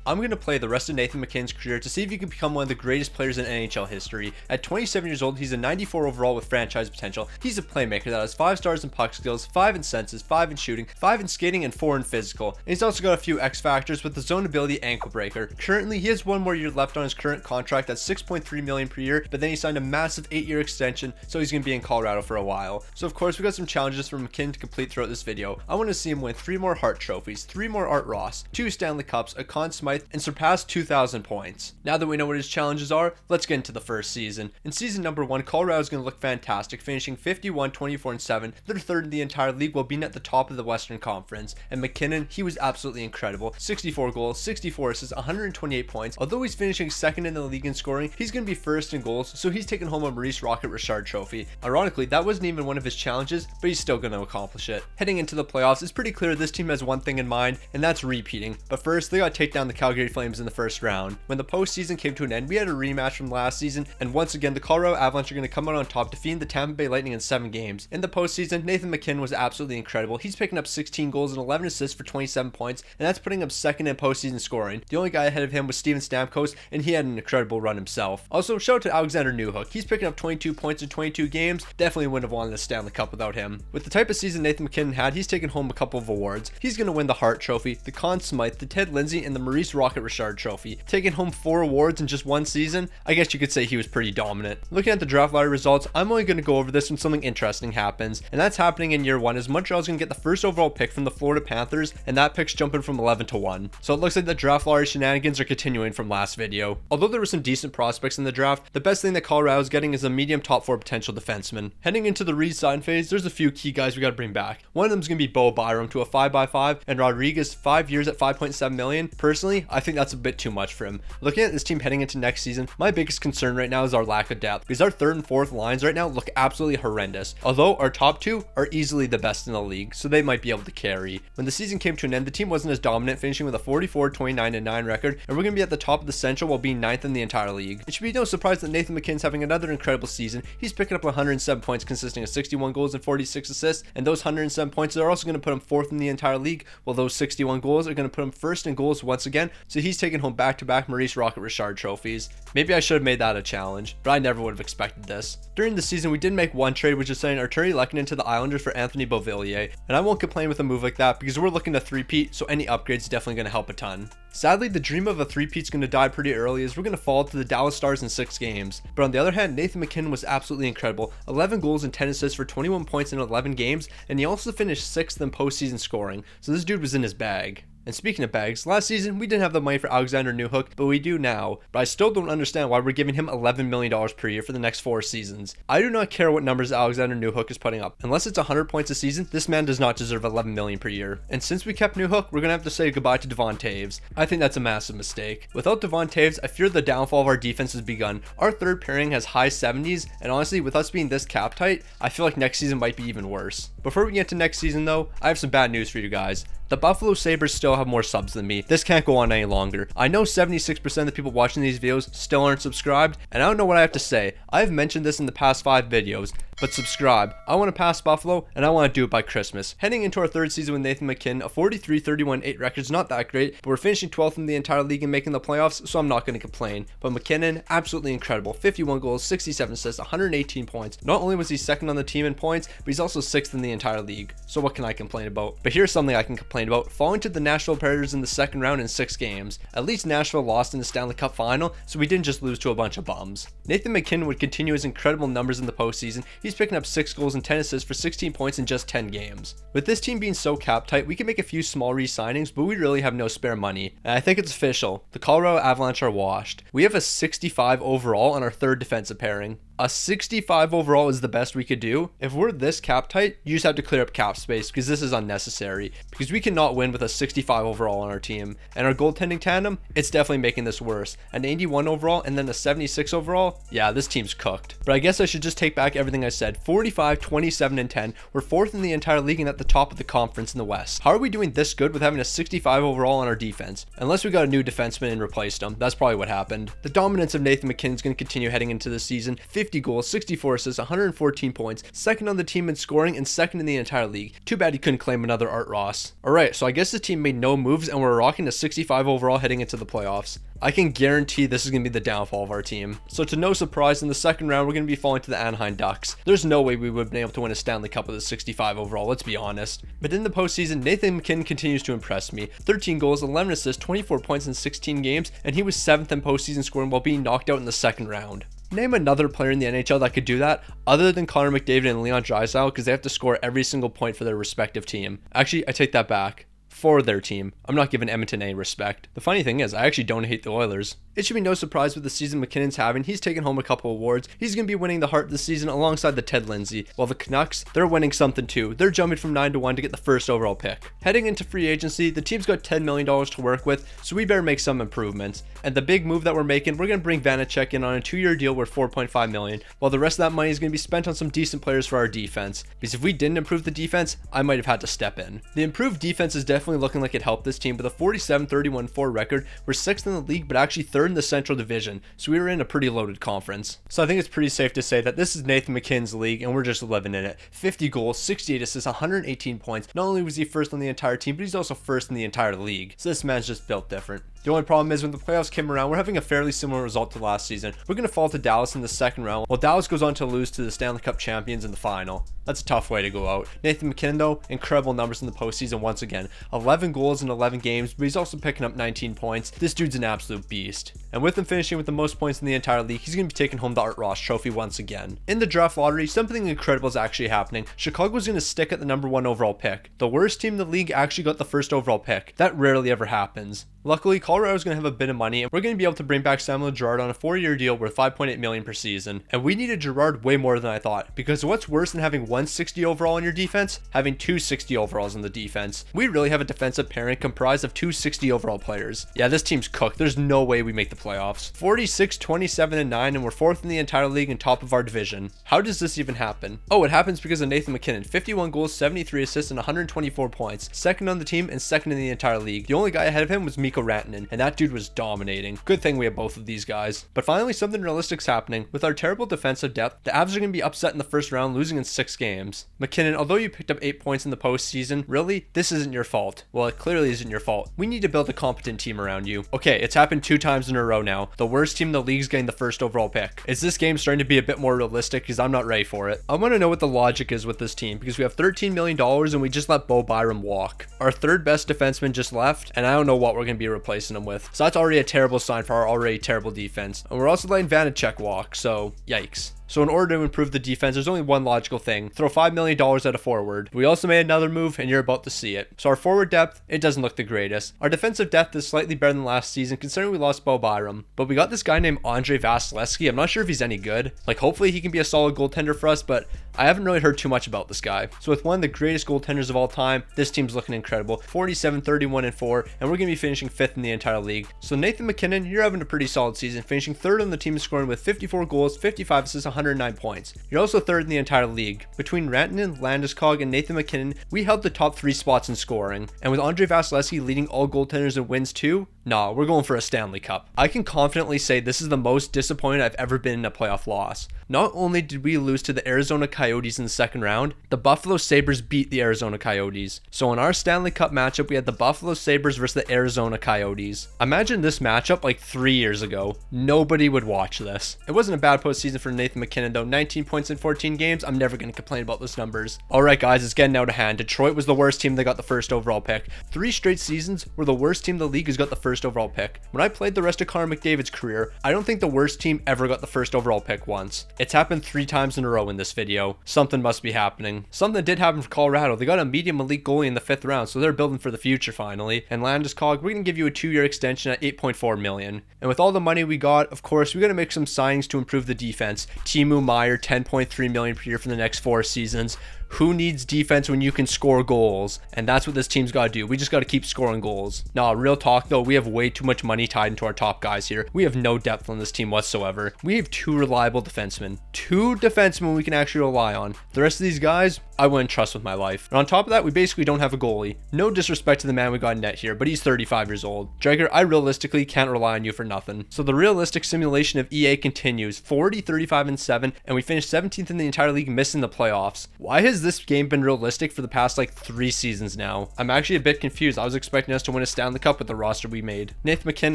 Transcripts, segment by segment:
I'm going to play the rest of Nathan Mackinnon's career to see if he can become one of the greatest players in NHL history. At 27 years old, he's a 94 overall with franchise potential. He's a playmaker that has 5 stars in puck skills, 5 in senses, 5 in shooting, 5 in skating, and 4 in physical. And he's also got a few X factors with the zone ability ankle breaker. Currently, he has 1 more year left on his current contract at $6.3 million per year, but then he signed a massive 8-year extension, so he's going to be in Colorado for a while. So of course, we got some challenges for McKinnon to complete throughout this video. I want to see him win 3 more Hart trophies, 3 more Art Ross, 2 Stanley Cups, a Conn Smythe, and surpass 2,000 points. Now that we know what his challenges are, let's get into the first season. In season number 1, Colorado is going to look fantastic, finishing 51, 24, and 7. They're third in the entire league while being at the top of the Western Conference. And McKinnon, he was absolutely incredible. 64 goals, 64 assists, 128 points. Although he's finishing second in the league in scoring, he's going to be first in goals, so he's taking home a Maurice Rocket Richard trophy. Ironically, that wasn't even one of his challenges, but he's still going to accomplish it. Heading into the playoffs, it's pretty clear this team has one thing in mind, and that's repeating. But first, they got to take down the Calgary Flames in the first round. When the postseason came to an end, we had a rematch from last season, and once again, the Colorado Avalanche are going to come out on top, defeating the Tampa Bay Lightning in 7 games. In the postseason, Nathan MacKinnon was absolutely incredible. He's picking up 16 goals and 11 assists for 27 points, and that's putting him second in postseason scoring. The only guy ahead of him was Steven Stamkos, and he had an incredible run himself. Also, shout out to Alexander Newhook. He's picking up 22 points in 22 games. Definitely wouldn't have won the Stanley Cup without him. With the type of season Nathan MacKinnon had, he's taken home a couple of awards. He's going to win the Hart Trophy, the Conn Smythe, the Ted Lindsay, and the Maurice Rocket Richard Trophy. Taking home 4 awards in just 1 season, I guess you could say he was pretty dominant. Looking at the draft lottery results, I'm only going to go over this when something interesting happens, and that's happening in year 1 as Montreal's going to get the first overall pick from the Florida Panthers, and that pick's jumping from 11 to 1. So it looks like the draft lottery shenanigans are continuing from last video. Although there were some decent prospects in the draft, the best thing that Colorado's getting is a medium top 4 potential defenseman. Heading into the re-sign phase, there's a few key guys we got to bring back. One of them is going to be Bo Byram to a 5x5, and Rodriguez 5 years at $5.7 million. Personally, I think that's a bit too much for him. Looking at this team heading into next season, my biggest concern right now is our lack of depth, because our 3rd and 4th lines right now look absolutely horrendous. Although our top 2 are easily the best in the league, so they might be able to carry. When the season came to an end, the team wasn't as dominant, finishing with a 44, 29, and 9 record, and we're going to be at the top of the Central while being 9th in the entire league. It should be no surprise that Nathan MacKinnon's having another incredible season. He's picking up 107 points consisting of 61 goals and 46 assists, and those 107 points are also going to put him 4th in the entire league, while those 61 goals are going to put him 1st in goals once again, so he's taking home back-to-back Maurice Rocket Richard trophies. Maybe I should have made that a challenge, but I never would have expected this. During the season, we did make one trade, which is sending Arturi Lehkonen to the Islanders for Anthony Beauvillier, and I won't complain with a move like that because we're looking to three-peat, so any upgrades definitely going to help a ton. Sadly, the dream of a three-peat's going to die pretty early as we're going to fall to the Dallas Stars in 6 games. But on the other hand, Nathan MacKinnon was absolutely incredible. 11 goals and 10 assists for 21 points in 11 games, and he also finished 6th in postseason scoring, so this dude was in his bag. And speaking of bags, last season we didn't have the money for Alexander Newhook, but we do now. But I still don't understand why we're giving him $11 million per year for the next 4 seasons. I do not care what numbers Alexander Newhook is putting up. Unless it's 100 points a season, this man does not deserve $11 million per year. And since we kept Newhook, we're going to have to say goodbye to Devon Toews. I think that's a massive mistake. Without Devon Toews, I fear the downfall of our defense has begun. Our 3rd pairing has high 70s, and honestly, with us being this cap tight, I feel like next season might be even worse. Before we get to next season though, I have some bad news for you guys. The Buffalo Sabres still have more subs than me. This can't go on any longer. I know 76% of the people watching these videos still aren't subscribed, and I don't know what I have to say. I've mentioned this in the past 5 videos, but subscribe. I want to pass Buffalo, and I want to do it by Christmas. Heading into our 3rd season with Nathan MacKinnon, a 43, 31, 8 record's not that great, but we're finishing 12th in the entire league and making the playoffs, so I'm not going to complain. But MacKinnon, absolutely incredible. 51 goals, 67 assists, 118 points. Not only was he 2nd on the team in points, but he's also 6th in the entire league. So what can I complain about? But here's something I can complain about. Falling to the Nashville Predators in the 2nd round in 6 games. At least Nashville lost in the Stanley Cup final, so we didn't just lose to a bunch of bums. Nathan MacKinnon would continue his incredible numbers in the postseason. He's picking up 6 goals and 10 assists for 16 points in just 10 games. With this team being so cap tight, we can make a few small re-signings, but we really have no spare money. And I think it's official. The Colorado Avalanche are washed. We have a 65 overall on our 3rd defensive pairing. A 65 overall is the best we could do. If we're this cap tight, you just have to clear up cap space because this is unnecessary. Because we cannot win with a 65 overall on our team. And our goaltending tandem, it's definitely making this worse. An 81 overall and then a 76 overall, yeah, this team's cooked. But I guess I should just take back everything I said. 45, 27, and 10. We're 4th in the entire league and at the top of the conference in the West. How are we doing this good with having a 65 overall on our defense? Unless we got a new defenseman and replaced him. That's probably what happened. The dominance of Nathan MacKinnon is going to continue heading into this season. 50 goals, 64 assists, 114 points, second on the team in scoring, and second in the entire league. Too bad he couldn't claim another Art Ross. Alright, so I guess the team made no moves and we're rocking a 65 overall heading into the playoffs. I can guarantee this is going to be the downfall of our team. So to no surprise, in the second round, we're going to be falling to the Anaheim Ducks. There's no way we would have been able to win a Stanley Cup with a 65 overall, let's be honest. But in the postseason, Nathan Mackinnon continues to impress me. 13 goals, 11 assists, 24 points in 16 games, and he was 7th in postseason scoring while being knocked out in the second round. Name another player in the NHL that could do that other than Connor McDavid and Leon Draisaitl, because they have to score every single point for their respective team. Actually, I take that back. For their team. I'm not giving Edmonton any respect. The funny thing is, I actually don't hate the Oilers. It should be no surprise with the season McKinnon's having. He's taken home a couple awards. He's going to be winning the Hart this season alongside the Ted Lindsay. While the Canucks, they're winning something too. They're jumping from 9-1 to get the first overall pick. Heading into free agency, the team's got $10 million to work with, so we better make some improvements. And the big move that we're making, we're going to bring Vanacek in on a 2-year deal worth $4.5 million, while the rest of that money is going to be spent on some decent players for our defense. Because if we didn't improve the defense, I might have had to step in. The improved defense is definitely looking like it helped this team with a 47-31-4 record. We're 6th in the league, but actually 3rd in the Central Division, so we were in a pretty loaded conference. So I think it's pretty safe to say that this is Nathan Mackinnon's league, and we're just living in it. 50 goals, 68 assists, 118 points. Not only was he first on the entire team, but he's also first in the entire league. So this man's just built different. The only problem is when the playoffs came around, we're having a fairly similar result to last season. We're going to fall to Dallas in the second round, while Dallas goes on to lose to the Stanley Cup champions in the final. That's a tough way to go out. Nathan Mackinnon, though, incredible numbers in the postseason once again. 11 goals in 11 games, but he's also picking up 19 points. This dude's an absolute beast. And with him finishing with the most points in the entire league, he's going to be taking home the Art Ross trophy once again. In the draft lottery, something incredible is actually happening. Chicago's going to stick at the number 1 overall pick. The worst team in the league actually got the first overall pick. That rarely ever happens. Luckily, Colorado's going to have a bit of money, and we're going to be able to bring back Samuel Girard on a 4-year deal worth $5.8 million per season. And we needed Girard way more than I thought, because what's worse than having 160 overall in your defense? Having 260 overalls in the defense. We really have a defensive pairing comprised of 260 overall players. Yeah, this team's cooked. There's no way we make the playoffs. 46, 27, and 9, and we're 4th in the entire league and top of our division. How does this even happen? Oh, it happens because of Nathan Mackinnon. 51 goals, 73 assists, and 124 points. 2nd on the team and 2nd in the entire league. The only guy ahead of him was Mikko Rantanen, and that dude was dominating. Good thing we have both of these guys. But finally, something realistic's happening. With our terrible defensive depth, the Avs are going to be upset in the first round, losing in 6 games. Mackinnon, although you picked up 8 points in the postseason, really, this isn't your fault. Well, it clearly isn't your fault. We need to build a competent team around you. Okay, it's happened 2 times in a row now. The worst team in the league is getting the first overall pick. Is this game starting to be a bit more realistic? Because I'm not ready for it. I want to know what the logic is with this team, because we have $13 million and we just let Bo Byram walk. Our 3rd best defenseman just left, and I don't know what we're going to be replacing him with. So that's already a terrible sign for our already terrible defense. And we're also letting Vanacek walk, so yikes. So in order to improve the defense, there's only one logical thing. Throw $5 million at a forward. We also made another move, and you're about to see it. So our forward depth, it doesn't look the greatest. Our defensive depth is slightly better than last season, considering we lost Bo Byram. But we got this guy named Andrei Vasilevskiy. I'm not sure if he's any good. Like, hopefully he can be a solid goaltender for us, but I haven't really heard too much about this guy. So with one of the greatest goaltenders of all time, this team's looking incredible. 47, 31, and 4, and we're going to be finishing 5th in the entire league. So Nathan Mackinnon, you're having a pretty solid season, finishing 3rd on the team scoring with 54 goals, 55 assists, 109 points. You're also 3rd in the entire league. Between Rantanen, Landeskog, and Nathan Mackinnon, we held the top 3 spots in scoring. And with Andrei Vasilevskiy leading all goaltenders in wins too, nah, we're going for a Stanley Cup. I can confidently say this is the most disappointed I've ever been in a playoff loss. Not only did we lose to the Arizona Coyotes in the second round, the Buffalo Sabres beat the Arizona Coyotes. So in our Stanley Cup matchup, we had the Buffalo Sabres versus the Arizona Coyotes. Imagine this matchup like 3 years ago. Nobody would watch this. It wasn't a bad postseason for Nathan Mackinnon though. 19 points in 14 games. I'm never going to complain about those numbers. Alright guys, it's getting out of hand. Detroit was the worst team that got the first overall pick. 3 straight seasons where the worst team in the league has got the first overall pick. When I played the rest of Connor McDavid's career, I don't think the worst team ever got the first overall pick once. It's happened 3 times in a row in this video. Something must be happening. Something did happen for Colorado. They got a medium elite goalie in the 5th round, so they're building for the future finally. And Landeskog, we're going to give you a 2-year extension at $8.4 million. And with all the money we got, of course, we got to make some signings to improve the defense. Timo Meier, $10.3 million per year for the next 4 seasons. Who needs defense when you can score goals? And that's what this team's got to do. We just got to keep scoring goals. Nah, real talk though, we have way too much money tied into our top guys here. We have no depth on this team whatsoever. We have 2 reliable defensemen. 2 defensemen we can actually rely on. The rest of these guys, I wouldn't trust with my life. And on top of that, we basically don't have a goalie. No disrespect to the man we got in net here, but he's 35 years old. Jagger, I realistically can't rely on you for nothing. So the realistic simulation of EA continues. 40, 35, and 7, and we finished 17th in the entire league, missing the playoffs. Why has this game been realistic for the past like 3 seasons now? I'm actually a bit confused. I was expecting us to win a Stanley Cup with the roster we made. Nathan Mackinnon,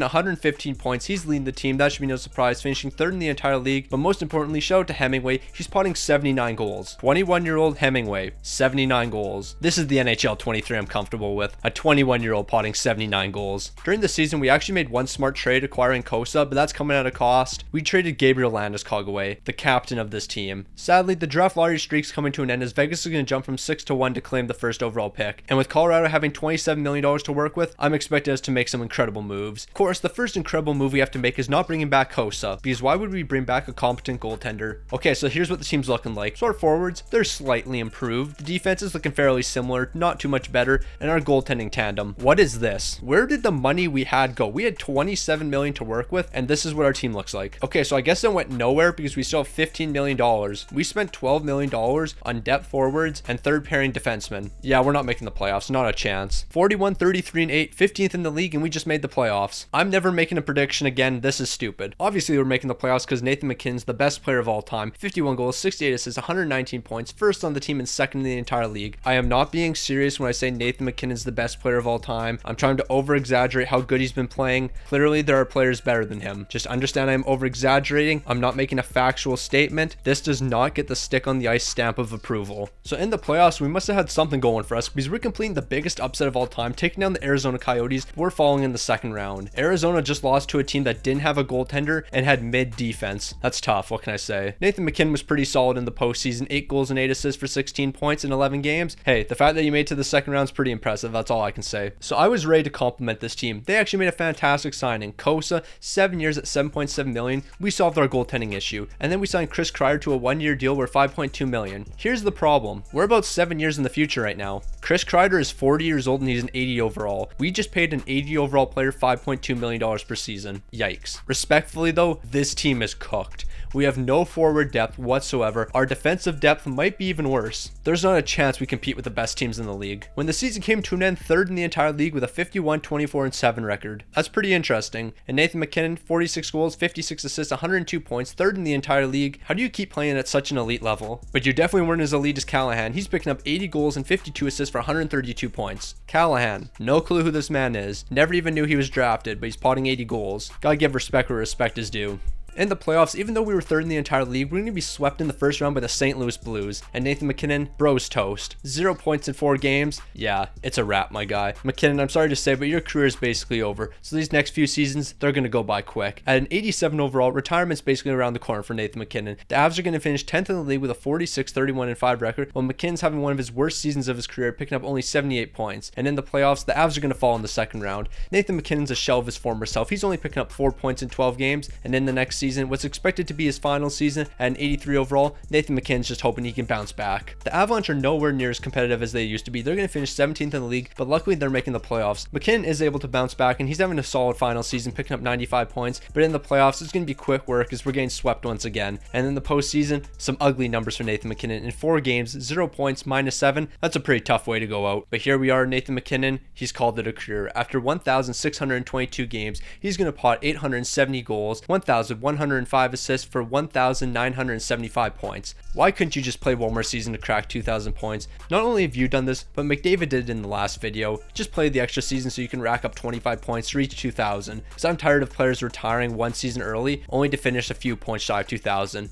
115 points. He's leading the team. That should be no surprise, finishing 3rd in the entire league. But most importantly, shout out to Hemingway. He's potting 79 goals. 21-year-old Hemingway, 79 goals. This is the NHL 23 I'm comfortable with. A 21-year-old potting 79 goals. During the season, we actually made one smart trade acquiring Kosa, but that's coming at a cost. We traded Gabriel Landeskog away, the captain of this team. Sadly, the draft lottery streak's coming to an end as Vegas is going to jump from 6-1 to claim the 1st overall pick. And with Colorado having $27 million to work with, I'm expecting us to make some incredible moves. Of course, the first incredible move we have to make is not bringing back Kosa, because why would we bring back a competent goaltender? Okay, so here's what the team's looking like. So our forwards, they're slightly improved. The defense is looking fairly similar, not too much better, and our goaltending tandem. What is this? Where did the money we had go? We had $27 million to work with, and this is what our team looks like. Okay, so I guess it went nowhere because we still have $15 million. We spent $12 million on depth forwards and 3rd pairing defensemen. Yeah, we're not making the playoffs, not a chance. 41, 33, and 8, 15th in the league, and we just made the playoffs. I'm never making a prediction again. This is stupid. Obviously, we're making the playoffs because Nathan Mackinnon's the best player of all time. 51 goals, 68 assists, 119 points, 1st on the team and 2nd in the entire league. I am not being serious when I say Nathan MacKinnon's the best player of all time. I'm trying to over-exaggerate how good he's been playing. Clearly, there are players better than him. Just understand I'm over-exaggerating. I'm not making a factual statement. This does not get the stick on the ice stamp of approval. So in the playoffs, we must have had something going for us because we're completing the biggest upset of all time, taking down the Arizona Coyotes. We're falling in the 2nd round. Arizona just lost to a team that didn't have a goaltender and had mid defense. That's tough. What can I say? Nathan MacKinnon was pretty solid in the postseason. 8 goals and 8 assists for 16 points in 11 games. Hey, the fact that you made it to the 2nd round is pretty impressive. That's all I can say. So I was ready to compliment this team. They actually made a fantastic signing. Kosa, 7 years at $7.7 million. We solved our goaltending issue. And then we signed Chris Kreider to a 1-year deal worth $5.2 million. Here's the problem. We're about 7 years in the future right now. Chris Kreider is 40 years old and he's an 80 overall. We just paid an 80 overall player $5.2 million per season. Yikes. Respectfully though, this team is cooked. We have no forward depth whatsoever. Our defensive depth might be even worse. There's not a chance we compete with the best teams in the league. When the season came to an end, 3rd in the entire league with a 51, 24, and 7 record. That's pretty interesting. And Nathan MacKinnon, 46 goals, 56 assists, 102 points, 3rd in the entire league. How do you keep playing at such an elite level? But you definitely weren't as elite as Callahan. He's picking up 80 goals and 52 assists for 132 points. Callahan, no clue who this man is. Never even knew he was drafted, but he's potting 80 goals. Gotta give respect where respect is due. In the playoffs, even though we were 3rd in the entire league, we're going to be swept in the 1st round by the St. Louis Blues. And Nathan MacKinnon, bro's toast. 0 points in 4 games. Yeah, it's a wrap, my guy. MacKinnon, I'm sorry to say, but your career is basically over. So these next few seasons, they're going to go by quick. At an 87 overall, retirement's basically around the corner for Nathan MacKinnon. The Avs are going to finish 10th in the league with a 46, 31, and 5 record, while McKinnon's having one of his worst seasons of his career, picking up only 78 points. And in the playoffs, the Avs are going to fall in the 2nd round. Nathan MacKinnon's a shell of his former self. He's only picking up 4 points in 12 games. And in the next season, what's expected to be his final season at an 83 overall, Nathan MacKinnon's just hoping he can bounce back. The Avalanche are nowhere near as competitive as they used to be. They're going to finish 17th in the league, but luckily they're making the playoffs. MacKinnon is able to bounce back and he's having a solid final season, picking up 95 points, but in the playoffs it's going to be quick work as we're getting swept once again. And in the postseason, some ugly numbers for Nathan MacKinnon. In 4 games, 0 points, -7. That's a pretty tough way to go out. But here we are, Nathan MacKinnon, he's called it a career. After 1,622 games, he's going to pot 870 goals, 1,105 assists for 1,975 points. Why couldn't you just play one more season to crack 2,000 points? Not only have you done this, but McDavid did it in the last video. Just play the extra season so you can rack up 25 points to reach 2,000. Because I'm tired of players retiring one season early, only to finish a few points shy of 2,000.